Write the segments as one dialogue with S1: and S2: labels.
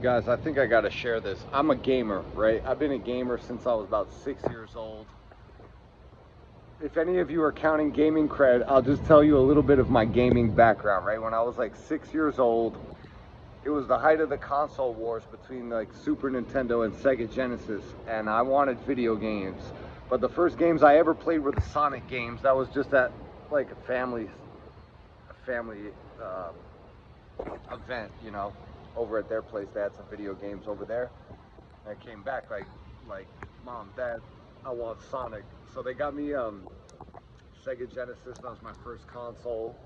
S1: Guys, I think I gotta share this. I'm a gamer, right? I've been a gamer since I was about 6 years old. If any of you are counting gaming cred, I'll just tell you a little bit of my gaming background, right? When I was like 6 years old, it was the height of the console wars between like Super Nintendo and Sega Genesis, and I wanted video games. But the first games I ever played were the Sonic games. That was just at like a family uh, event, you know, over at their place. They had some video games over there. And I came back like, Mom, Dad, I want Sonic. So they got me Sega Genesis. That was my first console.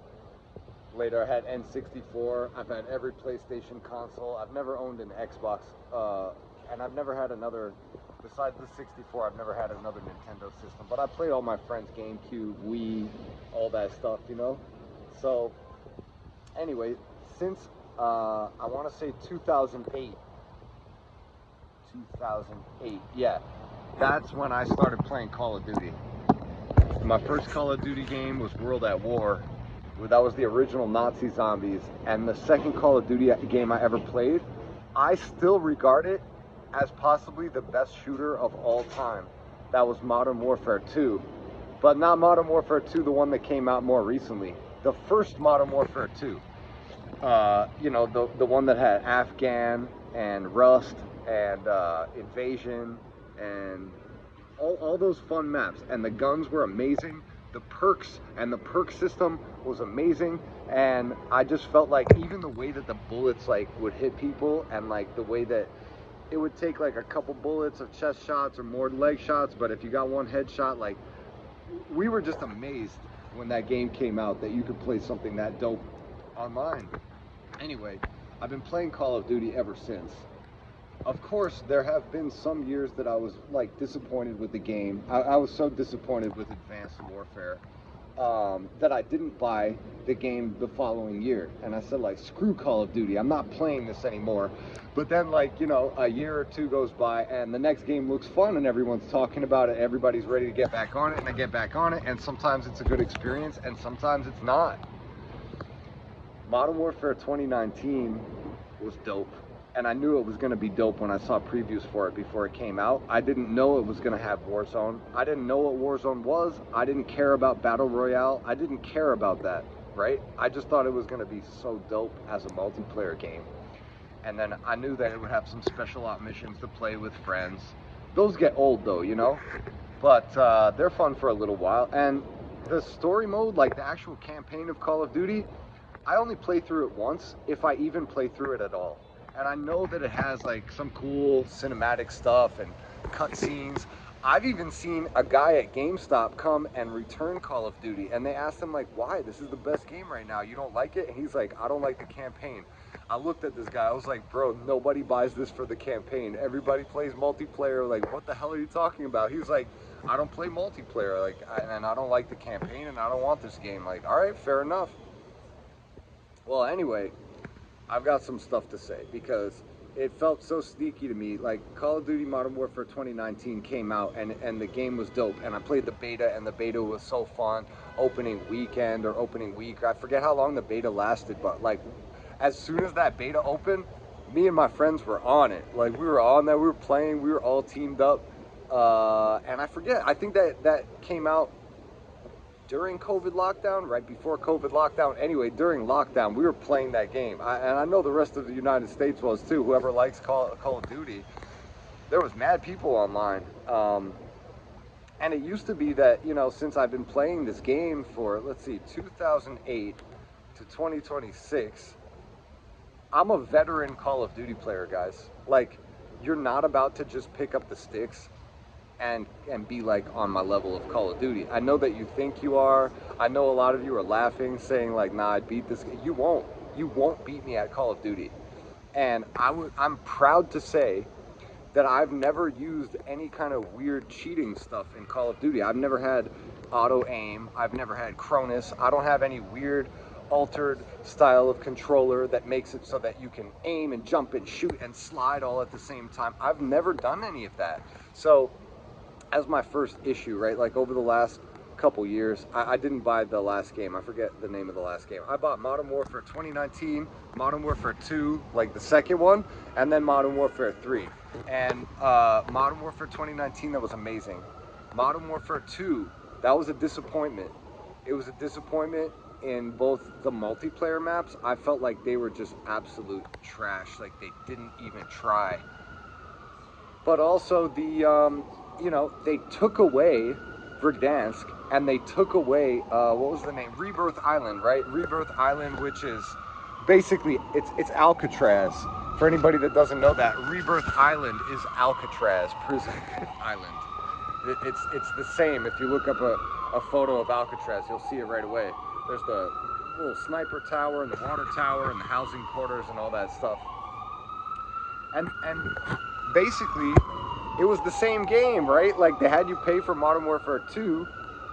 S1: Later I had N64. I've had every PlayStation console. I've never owned an Xbox, and I've never had another, besides the 64, I've never had another Nintendo system. But I played all my friends' GameCube, Wii, all that stuff, you know? So, anyway, since, I want to say 2008, yeah, that's when I started playing Call of Duty. My first Call of Duty game was World at War. That was the original Nazi zombies. And the second Call of Duty game I ever played, I still regard it as possibly the best shooter of all time. That was Modern Warfare 2. But not Modern Warfare 2, the one that came out more recently. The first Modern Warfare 2. You know, the one that had Afghan and Rust and Invasion and all those fun maps. And the guns were amazing. The perks and the perk system was amazing, and I just felt like even the way that the bullets like would hit people, and like the way that it would take like a couple bullets of chest shots or more leg shots, but if you got one headshot, like, we were just amazed when that game came out that you could play something that dope online. Anyway, I've been playing Call of Duty ever since. Of course, there have been some years that I was like disappointed with the game. I was so disappointed with Advanced Warfare that I didn't buy the game the following year. And I said, like, screw Call of Duty, I'm not playing this anymore. But then, like, you know, a year or two goes by and the next game looks fun and everyone's talking about it. Everybody's ready to get back on it, and I get back on it, and sometimes it's a good experience and sometimes it's not. Modern Warfare 2019 was dope. And I knew it was going to be dope when I saw previews for it before it came out. I didn't know it was going to have Warzone. I didn't know what Warzone was. I didn't care about Battle Royale. I didn't care about that, right? I just thought it was going to be so dope as a multiplayer game. And then I knew that it would have some special op missions to play with friends. Those get old though, you know? But they're fun for a little while. And the story mode, like the actual campaign of Call of Duty, I only play through it once, if I even play through it at all. And I know that it has like some cool cinematic stuff and cutscenes. I've even seen a guy at GameStop come and return Call of Duty, and they asked him like, why? This is the best game right now. You don't like it? And he's like, I don't like the campaign. I looked at this guy, I was like, bro, nobody buys this for the campaign. Everybody plays multiplayer. Like, what the hell are you talking about? He's like, I don't play multiplayer, like, and I don't like the campaign, and I don't want this game. Like, all right, fair enough. Well, anyway, I've got some stuff to say because it felt so sneaky to me. Like, Call of Duty Modern Warfare 2019 came out and the game was dope, and I played the beta, and the beta was so fun. Opening weekend or opening week, I forget how long the beta lasted, but like as soon as that beta opened, me and my friends were on it. Like, we were on that, we were playing, we were all teamed up, and I forget, I think that came out during COVID lockdown, right before COVID lockdown. Anyway, during lockdown, we were playing that game. And I know the rest of the United States was too. Whoever likes Call of Duty, there was mad people online. And it used to be that, you know, since I've been playing this game for, let's see, 2008 to 2026, I'm a veteran Call of Duty player, guys. Like, you're not about to just pick up the sticks and be like on my level of Call of Duty. I know that you think you are. I know a lot of you are laughing, saying like, nah, I'd beat this. You won't beat me at Call of Duty. And I'm proud to say that I've never used any kind of weird cheating stuff in Call of Duty. I've never had auto aim. I've never had Cronus. I don't have any weird altered style of controller that makes it so that you can aim and jump and shoot and slide all at the same time. I've never done any of that. So as my first issue, right, like over the last couple years. I didn't buy the last game. I forget the name of the last game. I bought Modern Warfare 2019, Modern Warfare 2, like the second one, and then Modern Warfare 3. And Modern Warfare 2019, that was amazing. Modern Warfare 2, that was a disappointment. It was a disappointment in both the multiplayer maps. I felt like they were just absolute trash. Like they didn't even try. But also the, you know, they took away Verdansk, and they took away, what was the name? Rebirth Island, right? Rebirth Island, which is basically, it's Alcatraz. For anybody that doesn't know that, Rebirth Island is Alcatraz prison island. It's the same. If you look up a photo of Alcatraz, you'll see it right away. There's the little sniper tower and the water tower and the housing quarters and all that stuff. And basically, it was the same game, right? Like they had you pay for Modern Warfare 2,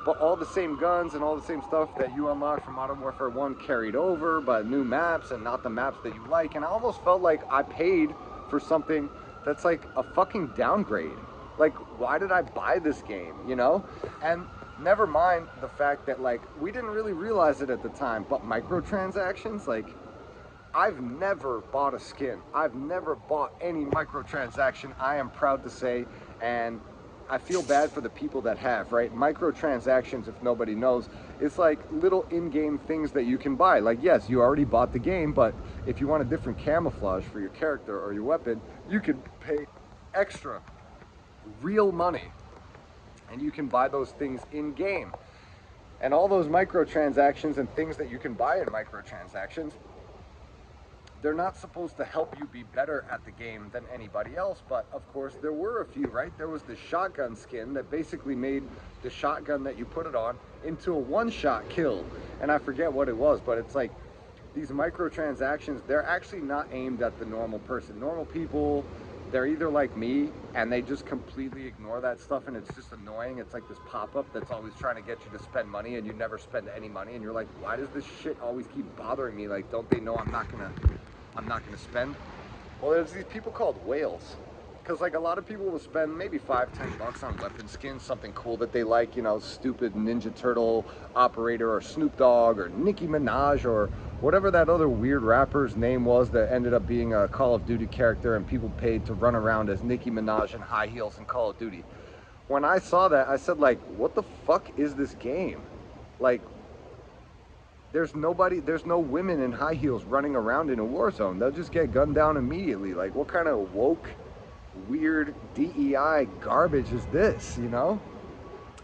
S1: but all the same guns and all the same stuff that you unlocked from Modern Warfare 1 carried over, but new maps and not the maps that you like. And I almost felt like I paid for something that's like a fucking downgrade. Like, why did I buy this game, you know? And never mind the fact that, like, we didn't really realize it at the time, but microtransactions, like, I've never bought a skin. I've never bought any microtransaction, I am proud to say, and I feel bad for the people that have, right? Microtransactions, if nobody knows, it's like little in-game things that you can buy. Like, yes, you already bought the game, but if you want a different camouflage for your character or your weapon, you can pay extra, real money, and you can buy those things in-game. And all those microtransactions and things that you can buy in microtransactions, they're not supposed to help you be better at the game than anybody else, but of course there were a few, right? There was the shotgun skin that basically made the shotgun that you put it on into a one-shot kill. And I forget what it was, but it's like these microtransactions, they're actually not aimed at the normal person. Normal people, they're either like me and they just completely ignore that stuff and it's just annoying. It's like this pop-up that's always trying to get you to spend money and you never spend any money and you're like, why does this shit always keep bothering me? Like, don't they know I'm not gonna spend? Well, there's these people called whales. Because like a lot of people will spend maybe $5-10 on weapon skins, something cool that they like, you know, stupid Ninja Turtle operator or Snoop Dogg or Nicki Minaj or whatever that other weird rapper's name was that ended up being a Call of Duty character and people paid to run around as Nicki Minaj in high heels in Call of Duty. When I saw that, I said like, what the fuck is this game? Like, there's no women in high heels running around in a war zone. They'll just get gunned down immediately. Like, what kind of woke, weird DEI garbage is this, you know?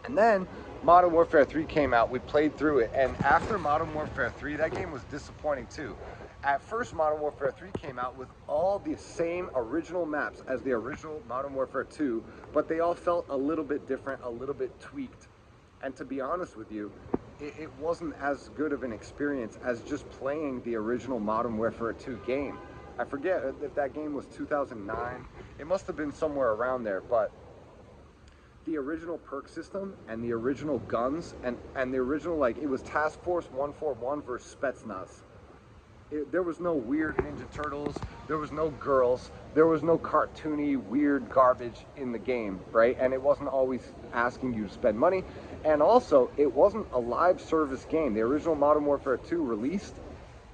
S1: And then Modern Warfare 3 came out. We played through it. And after Modern Warfare 3, that game was disappointing too. At first, Modern Warfare 3 came out with all the same original maps as the original Modern Warfare 2, but they all felt a little bit different, a little bit tweaked. And to be honest with you, it wasn't as good of an experience as just playing the original Modern Warfare 2 game. I forget if that game was 2009. It must have been somewhere around there, but the original perk system and the original guns and the original, like, it was Task Force 141 versus Spetsnaz. There was no weird Ninja Turtles, there was no girls, there was no cartoony, weird garbage in the game, right? And it wasn't always asking you to spend money. And also, it wasn't a live service game. The original Modern Warfare 2 released,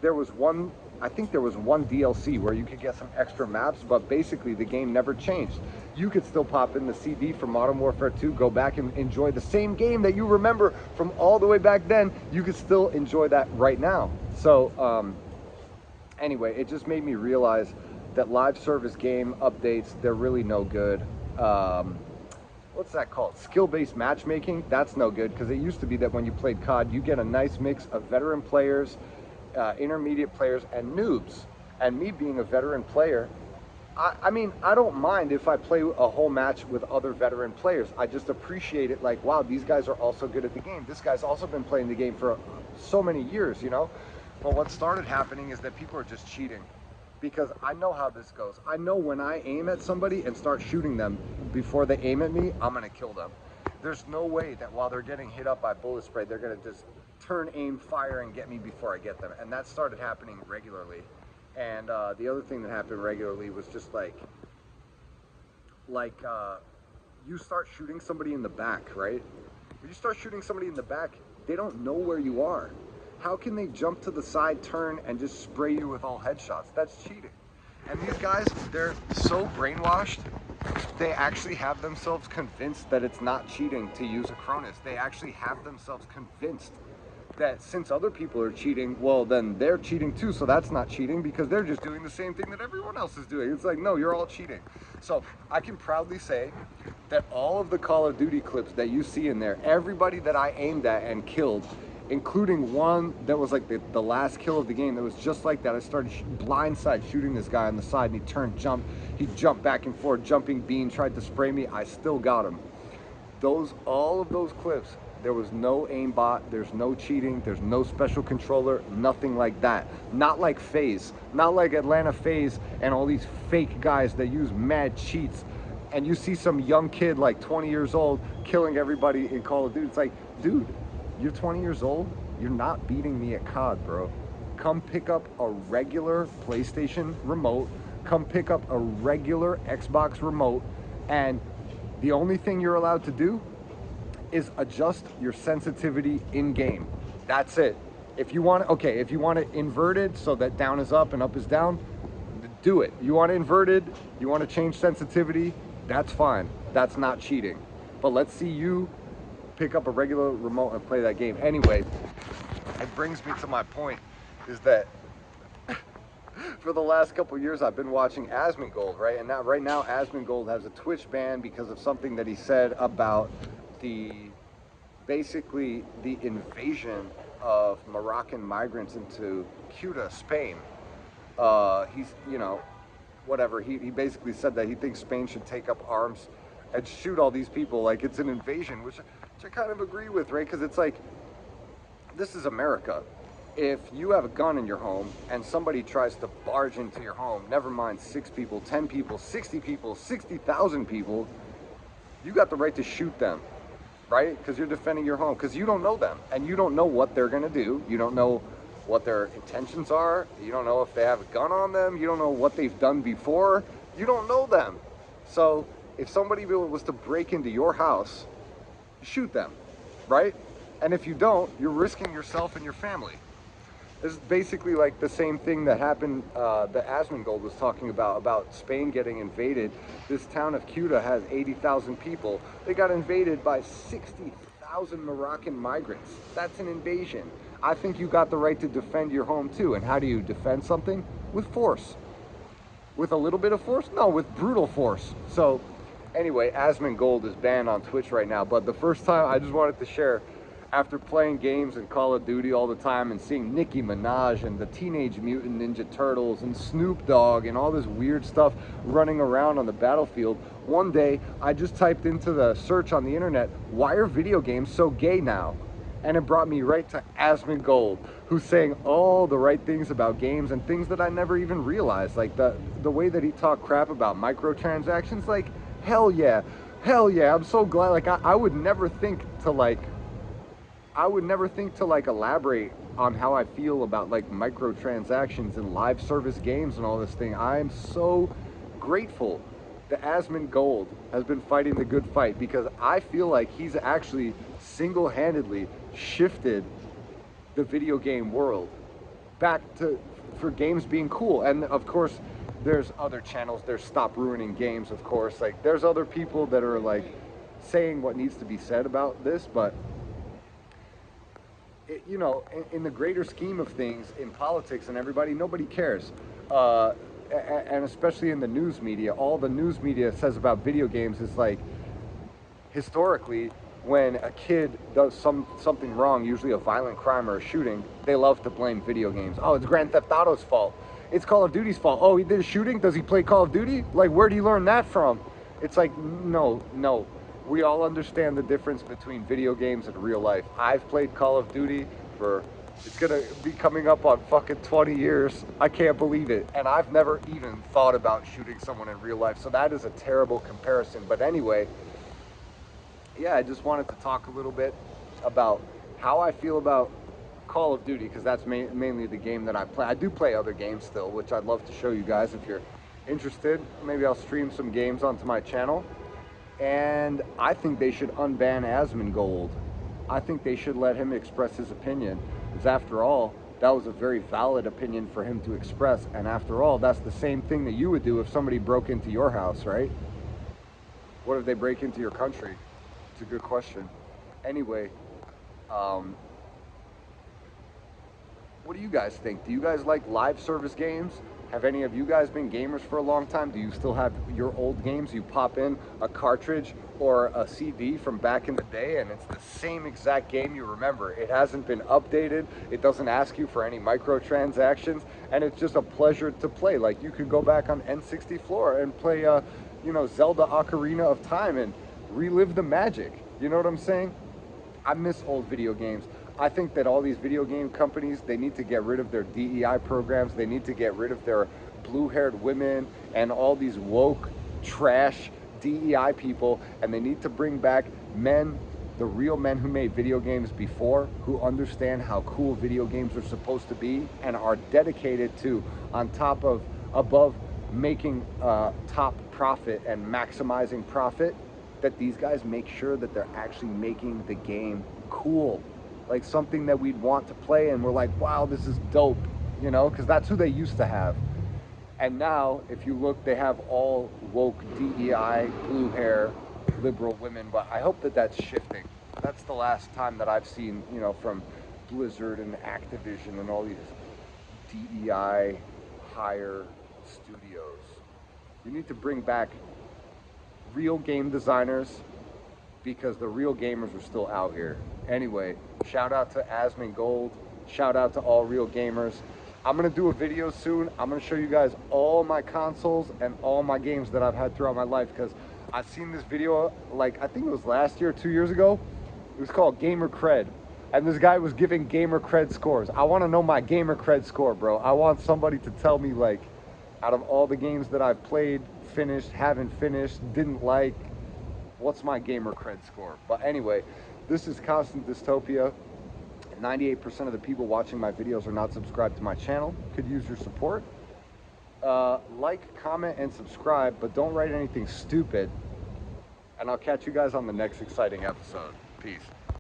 S1: I think there was one DLC where you could get some extra maps, but basically the game never changed. You could still pop in the CD from Modern Warfare 2, go back and enjoy the same game that you remember from all the way back then. You could still enjoy that right now. So, anyway, it just made me realize that live service game updates, they're really no good. What's that called? Skill-based matchmaking, that's no good, because it used to be that when you played COD, you get a nice mix of veteran players, intermediate players, and noobs. And me being a veteran player, I mean, I don't mind if I play a whole match with other veteran players. I just appreciate it, like, wow, these guys are also good at the game. This guy's also been playing the game for so many years, you know? But what started happening is that people are just cheating. Because I know how this goes. I know when I aim at somebody and start shooting them before they aim at me, I'm gonna kill them. There's no way that while they're getting hit up by bullet spray, they're gonna just turn, aim, fire, and get me before I get them. And that started happening regularly. And the other thing that happened regularly was just like you start shooting somebody in the back, right? When you start shooting somebody in the back, they don't know where you are. How can they jump to the side, turn, and just spray you with all headshots? That's cheating. And these guys, they're so brainwashed, they actually have themselves convinced that it's not cheating to use a Cronus. They actually have themselves convinced that since other people are cheating, well, then they're cheating too, so that's not cheating because they're just doing the same thing that everyone else is doing. It's like, no, you're all cheating. So I can proudly say that all of the Call of Duty clips that you see in there, everybody that I aimed at and killed, including one that was like the last kill of the game that was just like that. I started blindside shooting this guy on the side and he turned, jumped, he jumped back and forth, jumping bean, tried to spray me. I still got him. All of those clips, there was no aimbot, there's no cheating, there's no special controller, nothing like that. Not like FaZe, not like Atlanta FaZe and all these fake guys that use mad cheats. And you see some young kid like 20 years old killing everybody in Call of Duty. It's like, dude, you're 20 years old, you're not beating me at COD, bro. Come pick up a regular PlayStation remote, come pick up a regular Xbox remote, and the only thing you're allowed to do is adjust your sensitivity in game. That's it. If you want, okay, if you want it inverted so that down is up and up is down, do it. You want it inverted, you want to change sensitivity, that's fine. That's not cheating. But let's see you pick up a regular remote and play that game. Anyway, it brings me to my point, is that for the last couple years I've been watching Asmongold, right? And right now Asmongold has a Twitch ban because of something that he said about basically the invasion of Moroccan migrants into Ceuta, Spain. He's, you know, whatever, he basically said that he thinks Spain should take up arms and shoot all these people like it's an invasion, which I kind of agree with, right? Because it's like, this is America. If you have a gun in your home and somebody tries to barge into your home, never mind 6 people, 10 people, 60 people, 60,000 people, you got the right to shoot them, right? Because you're defending your home, because you don't know them and you don't know what they're gonna do. You don't know what their intentions are. You don't know if they have a gun on them. You don't know what they've done before. You don't know them. So if somebody was to break into your house, shoot them, right? And if you don't, you're risking yourself and your family. This is basically like the same thing that happened, that Asmongold was talking about Spain getting invaded. This town of Ceuta has 80,000 people. They got invaded by 60,000 Moroccan migrants. That's an invasion. I think you got the right to defend your home too. And how do you defend something? With force. With a little bit of force? No, with brutal force. So anyway, Asmongold is banned on Twitch right now. But the first time, I just wanted to share, after playing games and Call of Duty all the time and seeing Nicki Minaj and the Teenage Mutant Ninja Turtles and Snoop Dogg and all this weird stuff running around on the battlefield, one day I just typed into the search on the internet, why are video games so gay now? And it brought me right to Asmongold, who's saying all the right things about games and things that I never even realized. Like the way that he talked crap about microtransactions, like, hell yeah, I'm so glad. Like, I would never think to elaborate on how I feel about like microtransactions and live service games and all this thing. I am so grateful that Asmongold has been fighting the good fight, because I feel like he's actually single-handedly shifted the video game world back for games being cool. And of course there's other channels, there's Stop Ruining Games, of course, like there's other people that are like saying what needs to be said about this, but you know, in the greater scheme of things, in politics and everybody, nobody cares. And especially in the news media, all the news media says about video games is like, historically, when a kid does something wrong, usually a violent crime or a shooting, they love to blame video games. Oh, it's Grand Theft Auto's fault. It's Call of Duty's fault. Oh, he did a shooting? Does he play Call of Duty? Like, where do you learn that from? It's like, no. We all understand the difference between video games and real life. I've played Call of Duty for, it's gonna be coming up on fucking 20 years. I can't believe it. And I've never even thought about shooting someone in real life. So that is a terrible comparison. But anyway, yeah, I just wanted to talk a little bit about how I feel about Call of Duty, because that's mainly the game that I play. I do play other games still, which I'd love to show you guys if you're interested. Maybe I'll stream some games onto my channel. And I think they should unban Asmongold. I think they should let him express his opinion, because after all, that was a very valid opinion for him to express. And after all, that's the same thing that you would do if somebody broke into your house, right? What if they break into your country? It's a good question. Anyway, what do you guys think? Do you guys like live service games? Have any of you guys been gamers for a long time? Do you still have your old games? You pop in a cartridge or a CD from back in the day and it's the same exact game you remember. It hasn't been updated. It doesn't ask you for any microtransactions, and it's just a pleasure to play. Like, you could go back on N64 and play, Zelda Ocarina of Time and relive the magic. You know what I'm saying? I miss old video games. I think that all these video game companies, they need to get rid of their DEI programs. They need to get rid of their blue-haired women and all these woke, trash DEI people, and they need to bring back men, the real men who made video games before, who understand how cool video games are supposed to be and are dedicated to, above making top profit and maximizing profit, that these guys make sure that they're actually making the game cool. Like something that we'd want to play and we're like, wow, this is dope, because that's who they used to have. And now, if you look, they have all woke DEI, blue hair, liberal women, but I hope that that's shifting. That's the last time that I've seen, from Blizzard and Activision and all these DEI higher studios. You need to bring back real game designers, because the real gamers are still out here. Anyway, shout out to Asmongold. Shout out to all real gamers. I'm gonna do a video soon. I'm gonna show you guys all my consoles and all my games that I've had throughout my life, because I've seen this video, like, I think it was last year, 2 years ago. It was called Gamer Cred. And this guy was giving Gamer Cred scores. I wanna know my Gamer Cred score, bro. I want somebody to tell me, like, out of all the games that I've played, finished, haven't finished, didn't like, what's my Gamer Cred score? But anyway, this is Constant Dystopia. 98% of the people watching my videos are not subscribed to my channel. Could use your support. Like, comment, and subscribe, but don't write anything stupid. And I'll catch you guys on the next exciting episode. Peace.